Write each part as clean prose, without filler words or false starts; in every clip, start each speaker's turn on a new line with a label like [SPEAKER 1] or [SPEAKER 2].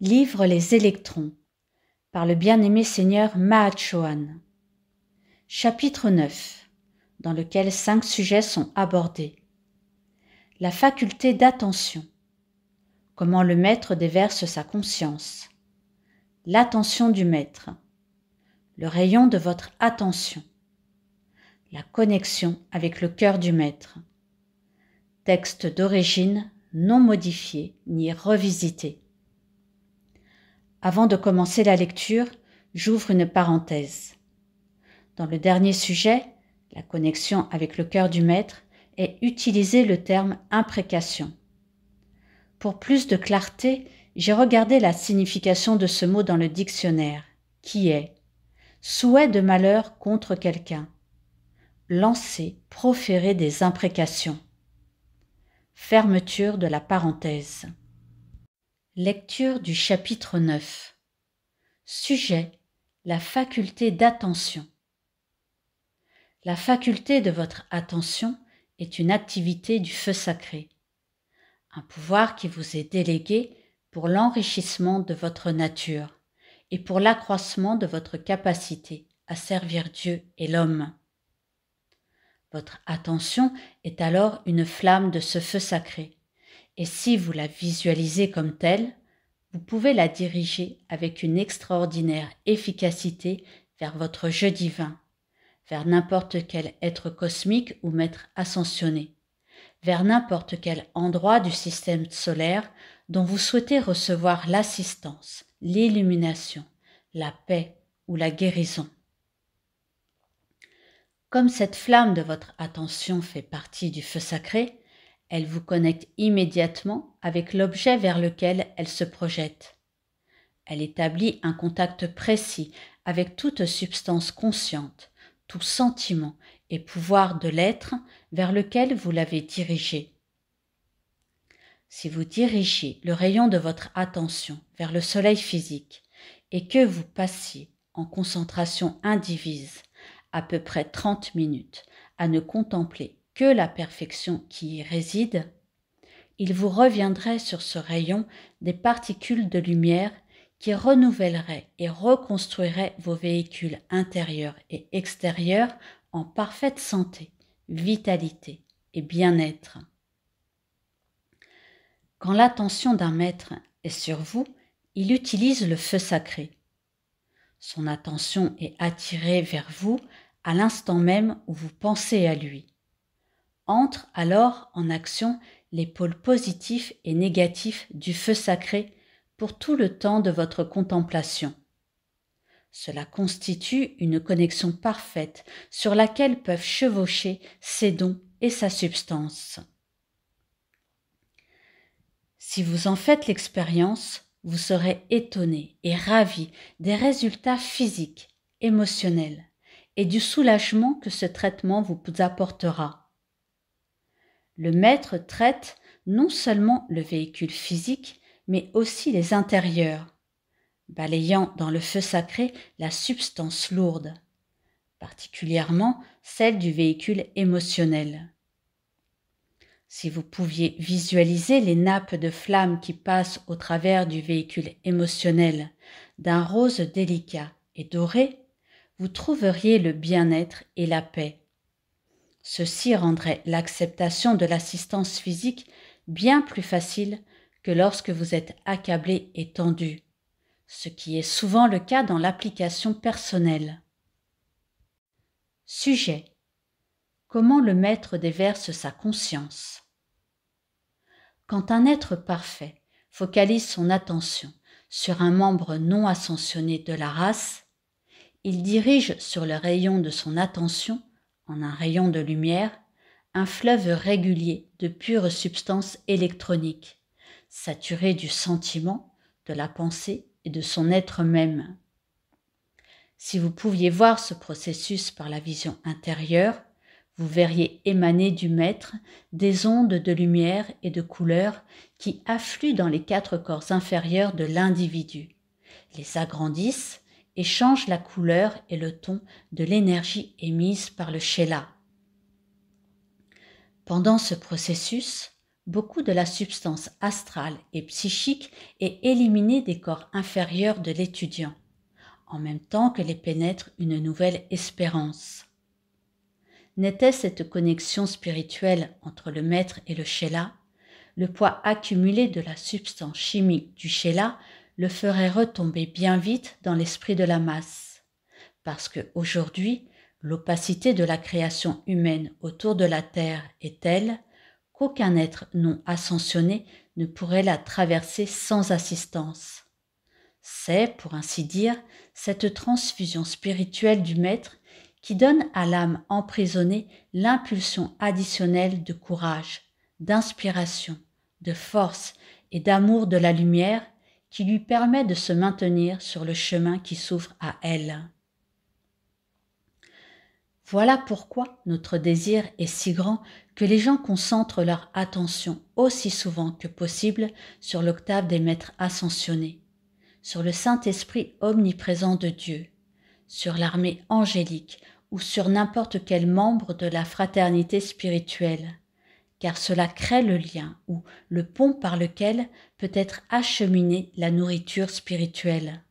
[SPEAKER 1] Livre les électrons par le bien-aimé Seigneur Mahat Chohan. Chapitre 9, dans lequel 5 sujets sont abordés. La faculté d'attention. Comment le maître déverse sa conscience. L'attention du maître. Le rayon de votre attention. La connexion avec le cœur du maître. Texte d'origine non modifié ni revisité. Avant de commencer la lecture, j'ouvre une parenthèse. Dans le dernier sujet, la connexion avec le cœur du maître, est utilisé le terme imprécation. Pour plus de clarté, j'ai regardé la signification de ce mot dans le dictionnaire, qui est souhait de malheur contre quelqu'un, lancer, proférer des imprécations. Fermeture de la parenthèse. Lecture du chapitre 9. Sujet: la faculté d'attention. La faculté de votre attention est une activité du feu sacré, un pouvoir qui vous est délégué pour l'enrichissement de votre nature et pour l'accroissement de votre capacité à servir Dieu et l'homme. Votre attention est alors une flamme de ce feu sacré, et si vous la visualisez comme telle, vous pouvez la diriger avec une extraordinaire efficacité vers votre jeu divin, vers n'importe quel être cosmique ou maître ascensionné, vers n'importe quel endroit du système solaire dont vous souhaitez recevoir l'assistance, l'illumination, la paix ou la guérison. Comme cette flamme de votre attention fait partie du feu sacré, elle vous connecte immédiatement avec l'objet vers lequel elle se projette. Elle établit un contact précis avec toute substance consciente, tout sentiment et pouvoir de l'être vers lequel vous l'avez dirigé. Si vous dirigez le rayon de votre attention vers le soleil physique et que vous passiez en concentration indivise à peu près 30 minutes à ne contempler que la perfection qui y réside, il vous reviendrait sur ce rayon des particules de lumière qui renouvelleraient et reconstruiraient vos véhicules intérieurs et extérieurs en parfaite santé, vitalité et bien-être. Quand l'attention d'un maître est sur vous, il utilise le feu sacré. Son attention est attirée vers vous à l'instant même où vous pensez à lui. Entrent alors en action les pôles positifs et négatifs du feu sacré pour tout le temps de votre contemplation. Cela constitue une connexion parfaite sur laquelle peuvent chevaucher ses dons et sa substance. Si vous en faites l'expérience, vous serez étonné et ravi des résultats physiques, émotionnels et du soulagement que ce traitement vous apportera. Le maître traite non seulement le véhicule physique, mais aussi les intérieurs, balayant dans le feu sacré la substance lourde, particulièrement celle du véhicule émotionnel. Si vous pouviez visualiser les nappes de flammes qui passent au travers du véhicule émotionnel d'un rose délicat et doré, vous trouveriez le bien-être et la paix. Ceci rendrait l'acceptation de l'assistance physique bien plus facile que lorsque vous êtes accablé et tendu, ce qui est souvent le cas dans l'application personnelle. Sujet: comment le maître déverse sa conscience. Quand un être parfait focalise son attention sur un membre non ascensionné de la race, il dirige sur le rayon de son attention, en un rayon de lumière, un fleuve régulier de pure substance électronique, saturé du sentiment, de la pensée et de son être même. Si vous pouviez voir ce processus par la vision intérieure, vous verriez émaner du maître des ondes de lumière et de couleur qui affluent dans les 4 corps inférieurs de l'individu, les agrandissent et changent la couleur et le ton de l'énergie émise par le Shelah. Pendant ce processus, beaucoup de la substance astrale et psychique est éliminée des corps inférieurs de l'étudiant, en même temps que les pénètre une nouvelle espérance. N'était cette connexion spirituelle entre le maître et le Shelah, le poids accumulé de la substance chimique du Shelah le ferait retomber bien vite dans l'esprit de la masse, parce que aujourd'hui, l'opacité de la création humaine autour de la Terre est telle qu'aucun être non ascensionné ne pourrait la traverser sans assistance. C'est, pour ainsi dire, cette transfusion spirituelle du maître qui donne à l'âme emprisonnée l'impulsion additionnelle de courage, d'inspiration, de force et d'amour de la lumière qui lui permet de se maintenir sur le chemin qui s'ouvre à elle. Voilà pourquoi notre désir est si grand que les gens concentrent leur attention aussi souvent que possible sur l'octave des maîtres ascensionnés, sur le Saint-Esprit omniprésent de Dieu, sur l'armée angélique ou sur n'importe quel membre de la fraternité spirituelle, car cela crée le lien ou le pont par lequel peut être acheminée la nourriture spirituelle.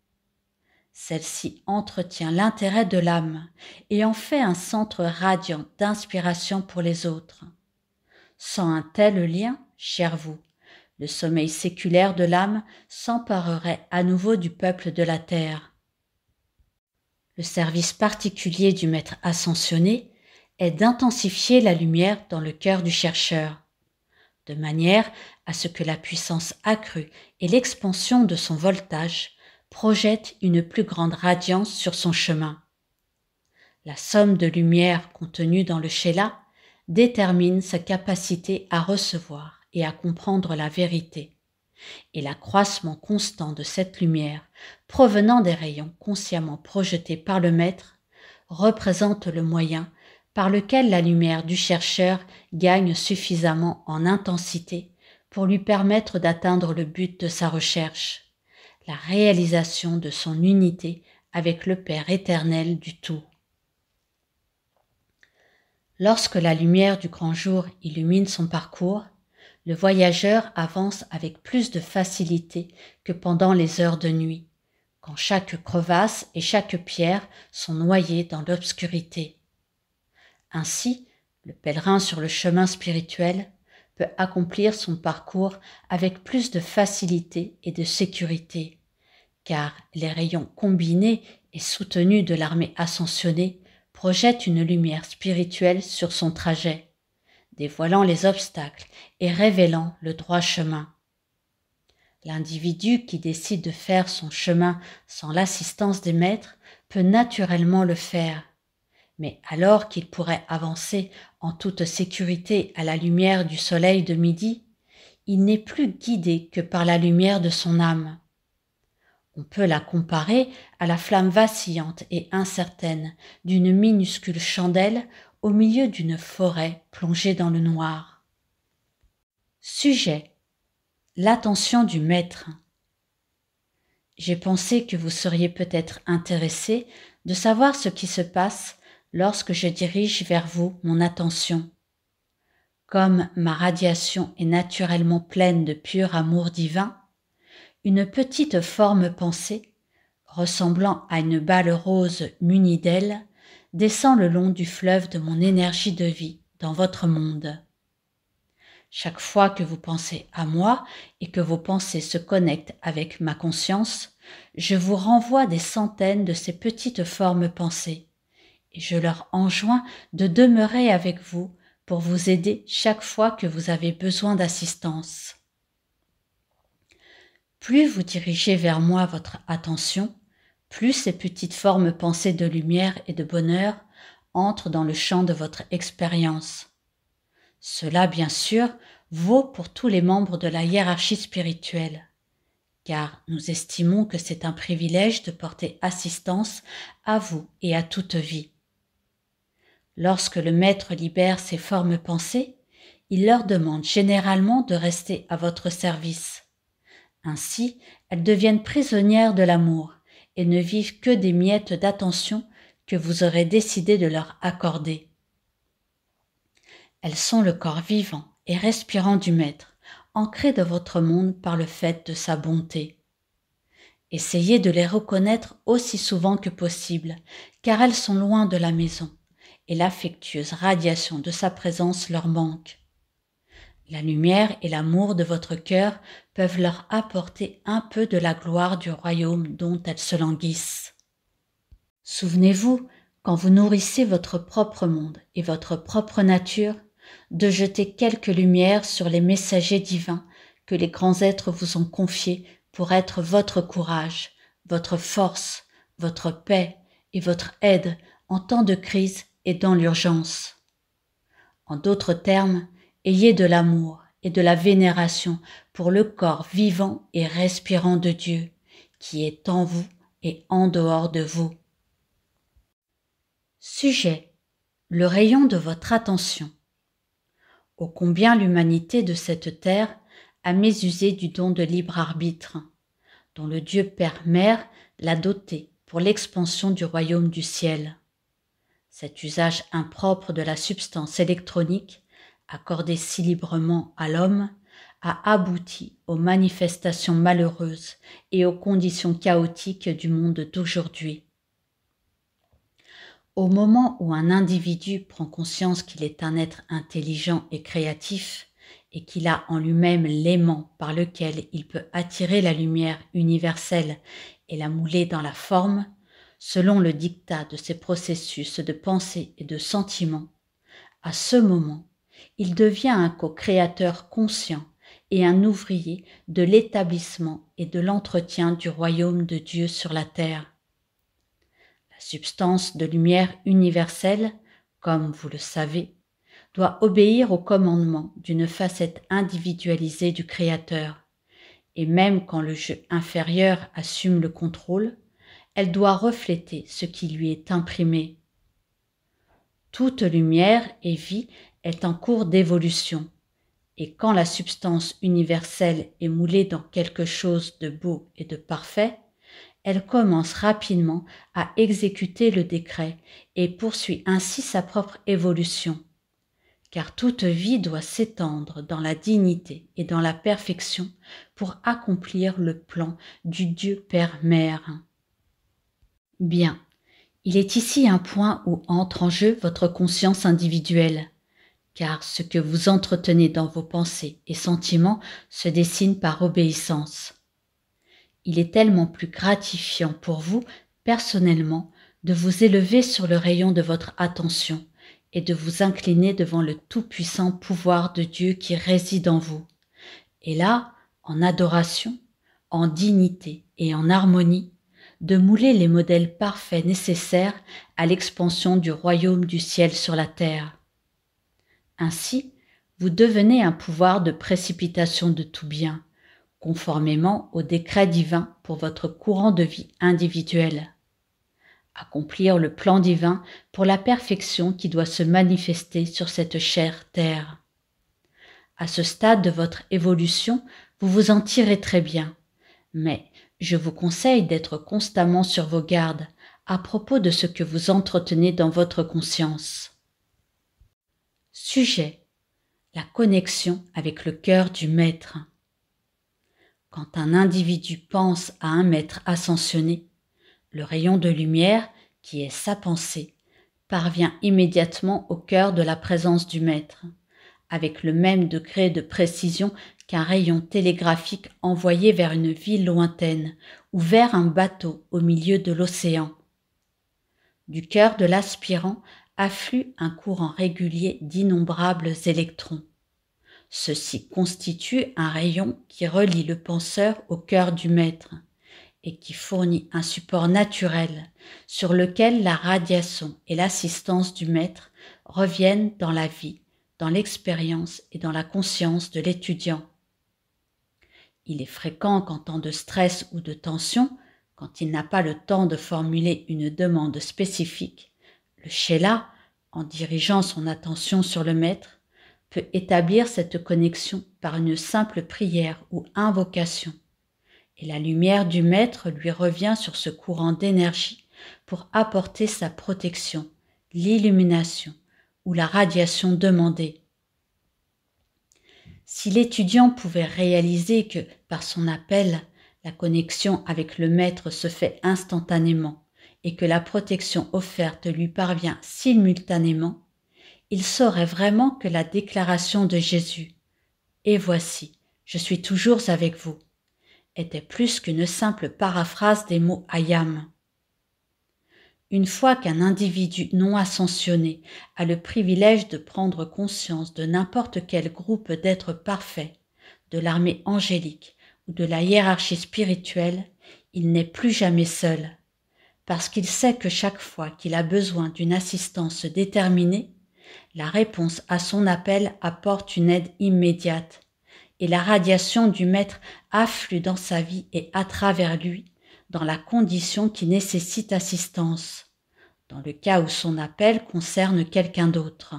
[SPEAKER 1] Celle-ci entretient l'intérêt de l'âme et en fait un centre radiant d'inspiration pour les autres. Sans un tel lien, chers vous, le sommeil séculaire de l'âme s'emparerait à nouveau du peuple de la terre. Le service particulier du maître ascensionné est d'intensifier la lumière dans le cœur du chercheur, de manière à ce que la puissance accrue et l'expansion de son voltage projette une plus grande radiance sur son chemin. La somme de lumière contenue dans le Shelah détermine sa capacité à recevoir et à comprendre la vérité, et l'accroissement constant de cette lumière provenant des rayons consciemment projetés par le maître représente le moyen par lequel la lumière du chercheur gagne suffisamment en intensité pour lui permettre d'atteindre le but de sa recherche, la réalisation de son unité avec le Père éternel du tout. Lorsque la lumière du grand jour illumine son parcours, le voyageur avance avec plus de facilité que pendant les heures de nuit, quand chaque crevasse et chaque pierre sont noyées dans l'obscurité. Ainsi, le pèlerin sur le chemin spirituel peut accomplir son parcours avec plus de facilité et de sécurité, car les rayons combinés et soutenus de l'armée ascensionnée projettent une lumière spirituelle sur son trajet, dévoilant les obstacles et révélant le droit chemin. L'individu qui décide de faire son chemin sans l'assistance des maîtres peut naturellement le faire, mais alors qu'il pourrait avancer en toute sécurité à la lumière du soleil de midi, il n'est plus guidé que par la lumière de son âme. On peut la comparer à la flamme vacillante et incertaine d'une minuscule chandelle au milieu d'une forêt plongée dans le noir. Sujet: l'attention du maître. J'ai pensé que vous seriez peut-être intéressé de savoir ce qui se passe lorsque je dirige vers vous mon attention. Comme ma radiation est naturellement pleine de pur amour divin, une petite forme pensée, ressemblant à une balle rose munie d'ailes, descend le long du fleuve de mon énergie de vie dans votre monde. Chaque fois que vous pensez à moi et que vos pensées se connectent avec ma conscience, je vous renvoie des centaines de ces petites formes pensées et je leur enjoins de demeurer avec vous pour vous aider chaque fois que vous avez besoin d'assistance. Plus vous dirigez vers moi votre attention, plus ces petites formes pensées de lumière et de bonheur entrent dans le champ de votre expérience. Cela, bien sûr, vaut pour tous les membres de la hiérarchie spirituelle, car nous estimons que c'est un privilège de porter assistance à vous et à toute vie. Lorsque le maître libère ces formes pensées, il leur demande généralement de rester à votre service. Ainsi, elles deviennent prisonnières de l'amour et ne vivent que des miettes d'attention que vous aurez décidé de leur accorder. Elles sont le corps vivant et respirant du Maître, ancrés dans votre monde par le fait de sa bonté. Essayez de les reconnaître aussi souvent que possible, car elles sont loin de la maison, et l'affectueuse radiation de sa présence leur manque. La lumière et l'amour de votre cœur peuvent leur apporter un peu de la gloire du royaume dont elles se languissent. Souvenez-vous, quand vous nourrissez votre propre monde et votre propre nature, de jeter quelques lumières sur les messagers divins que les grands êtres vous ont confiés pour être votre courage, votre force, votre paix et votre aide en temps de crise et dans l'urgence. En d'autres termes, ayez de l'amour et de la vénération pour le corps vivant et respirant de Dieu, qui est en vous et en dehors de vous. Sujet: le rayon de votre attention. Ô combien l'humanité de cette terre a mésusé du don de libre arbitre, dont le Dieu Père-Mère l'a doté pour l'expansion du royaume du ciel. Cet usage impropre de la substance électronique, accordé si librement à l'homme, a abouti aux manifestations malheureuses et aux conditions chaotiques du monde d'aujourd'hui. Au moment où un individu prend conscience qu'il est un être intelligent et créatif, et qu'il a en lui-même l'aimant par lequel il peut attirer la lumière universelle et la mouler dans la forme, selon le diktat de ses processus de pensée et de sentiment, à ce moment, il devient un co-créateur conscient et un ouvrier de l'établissement et de l'entretien du royaume de Dieu sur la terre. La substance de lumière universelle, comme vous le savez, doit obéir au commandement d'une facette individualisée du Créateur, et même quand le jeu inférieur assume le contrôle, elle doit refléter ce qui lui est imprimé. Toute lumière et vie est en cours d'évolution, et quand la substance universelle est moulée dans quelque chose de beau et de parfait, elle commence rapidement à exécuter le décret et poursuit ainsi sa propre évolution. Car toute vie doit s'étendre dans la dignité et dans la perfection pour accomplir le plan du Dieu Père-Mère. Bien, il est ici un point où entre en jeu votre conscience individuelle, car ce que vous entretenez dans vos pensées et sentiments se dessine par obéissance. Il est tellement plus gratifiant pour vous, personnellement, de vous élever sur le rayon de votre attention et de vous incliner devant le tout-puissant pouvoir de Dieu qui réside en vous. Et là, en adoration, en dignité et en harmonie, de mouler les modèles parfaits nécessaires à l'expansion du royaume du ciel sur la terre. Ainsi, vous devenez un pouvoir de précipitation de tout bien, conformément au décret divin pour votre courant de vie individuel. Accomplir le plan divin pour la perfection qui doit se manifester sur cette chère terre. À ce stade de votre évolution, vous vous en tirez très bien, mais je vous conseille d'être constamment sur vos gardes à propos de ce que vous entretenez dans votre conscience. Sujet: la connexion avec le cœur du Maître. Quand un individu pense à un maître ascensionné, le rayon de lumière, qui est sa pensée, parvient immédiatement au cœur de la présence du maître, avec le même degré de précision qu'un rayon télégraphique envoyé vers une ville lointaine ou vers un bateau au milieu de l'océan. Du cœur de l'aspirant afflue un courant régulier d'innombrables électrons. Ceci constitue un rayon qui relie le penseur au cœur du maître et qui fournit un support naturel sur lequel la radiation et l'assistance du maître reviennent dans la vie, dans l'expérience et dans la conscience de l'étudiant. Il est fréquent qu'en temps de stress ou de tension, quand il n'a pas le temps de formuler une demande spécifique, le Sheela, en dirigeant son attention sur le maître, peut établir cette connexion par une simple prière ou invocation, et la lumière du Maître lui revient sur ce courant d'énergie pour apporter sa protection, l'illumination ou la radiation demandée. Si l'étudiant pouvait réaliser que, par son appel, la connexion avec le Maître se fait instantanément et que la protection offerte lui parvient simultanément, il saurait vraiment que la déclaration de Jésus « Et voici, je suis toujours avec vous » était plus qu'une simple paraphrase des mots Ayam. Une fois qu'un individu non ascensionné a le privilège de prendre conscience de n'importe quel groupe d'êtres parfaits, de l'armée angélique ou de la hiérarchie spirituelle, il n'est plus jamais seul, parce qu'il sait que chaque fois qu'il a besoin d'une assistance déterminée, la réponse à son appel apporte une aide immédiate, et la radiation du Maître afflue dans sa vie et à travers lui, dans la condition qui nécessite assistance, dans le cas où son appel concerne quelqu'un d'autre.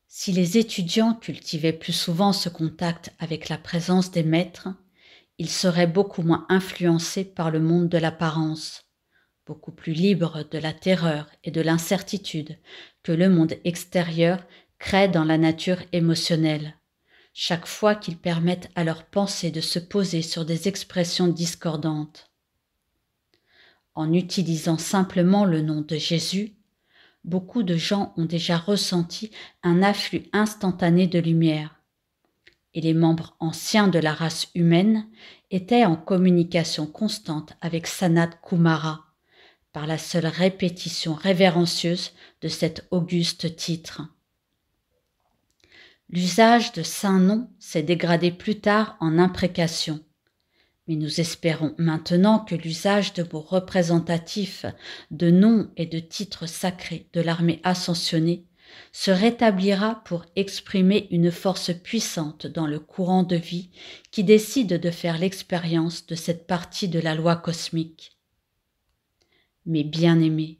[SPEAKER 1] Si les étudiants cultivaient plus souvent ce contact avec la présence des maîtres, ils seraient beaucoup moins influencés par le monde de l'apparence, beaucoup plus libres de la terreur et de l'incertitude que le monde extérieur crée dans la nature émotionnelle, chaque fois qu'ils permettent à leurs pensées de se poser sur des expressions discordantes. En utilisant simplement le nom de Jésus, beaucoup de gens ont déjà ressenti un afflux instantané de lumière, et les membres anciens de la race humaine étaient en communication constante avec Sanat Kumara, par la seule répétition révérencieuse de cet auguste titre. L'usage de saints noms s'est dégradé plus tard en imprécation, mais nous espérons maintenant que l'usage de mots représentatifs, de noms et de titres sacrés de l'armée ascensionnée se rétablira pour exprimer une force puissante dans le courant de vie qui décide de faire l'expérience de cette partie de la loi cosmique. Mes bien-aimés,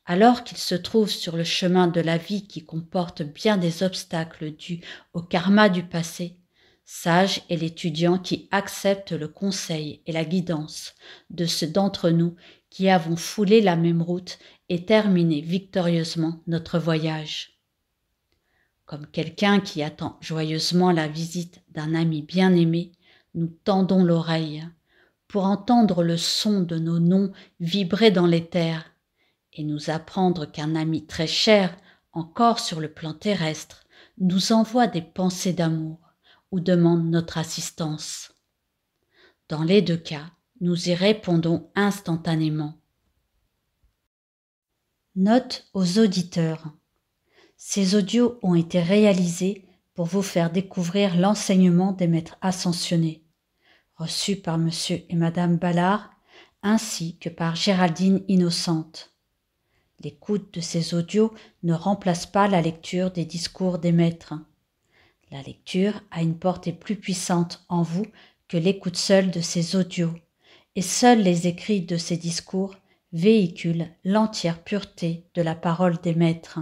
[SPEAKER 1] alors qu'ils se trouvent sur le chemin de la vie qui comporte bien des obstacles dus au karma du passé, sage est l'étudiant qui accepte le conseil et la guidance de ceux d'entre nous qui avons foulé la même route et terminé victorieusement notre voyage. Comme quelqu'un qui attend joyeusement la visite d'un ami bien-aimé, nous tendons l'oreille pour entendre le son de nos noms vibrer dans l'éther et nous apprendre qu'un ami très cher, encore sur le plan terrestre, nous envoie des pensées d'amour ou demande notre assistance. Dans les deux cas, nous y répondons instantanément. Note aux auditeurs. Ces audios ont été réalisés pour vous faire découvrir l'enseignement des maîtres ascensionnés, reçu par Monsieur et Madame Ballard, ainsi que par Géraldine Innocente. L'écoute de ces audios ne remplace pas la lecture des discours des maîtres. La lecture a une portée plus puissante en vous que l'écoute seule de ces audios, et seuls les écrits de ces discours véhiculent l'entière pureté de la parole des maîtres.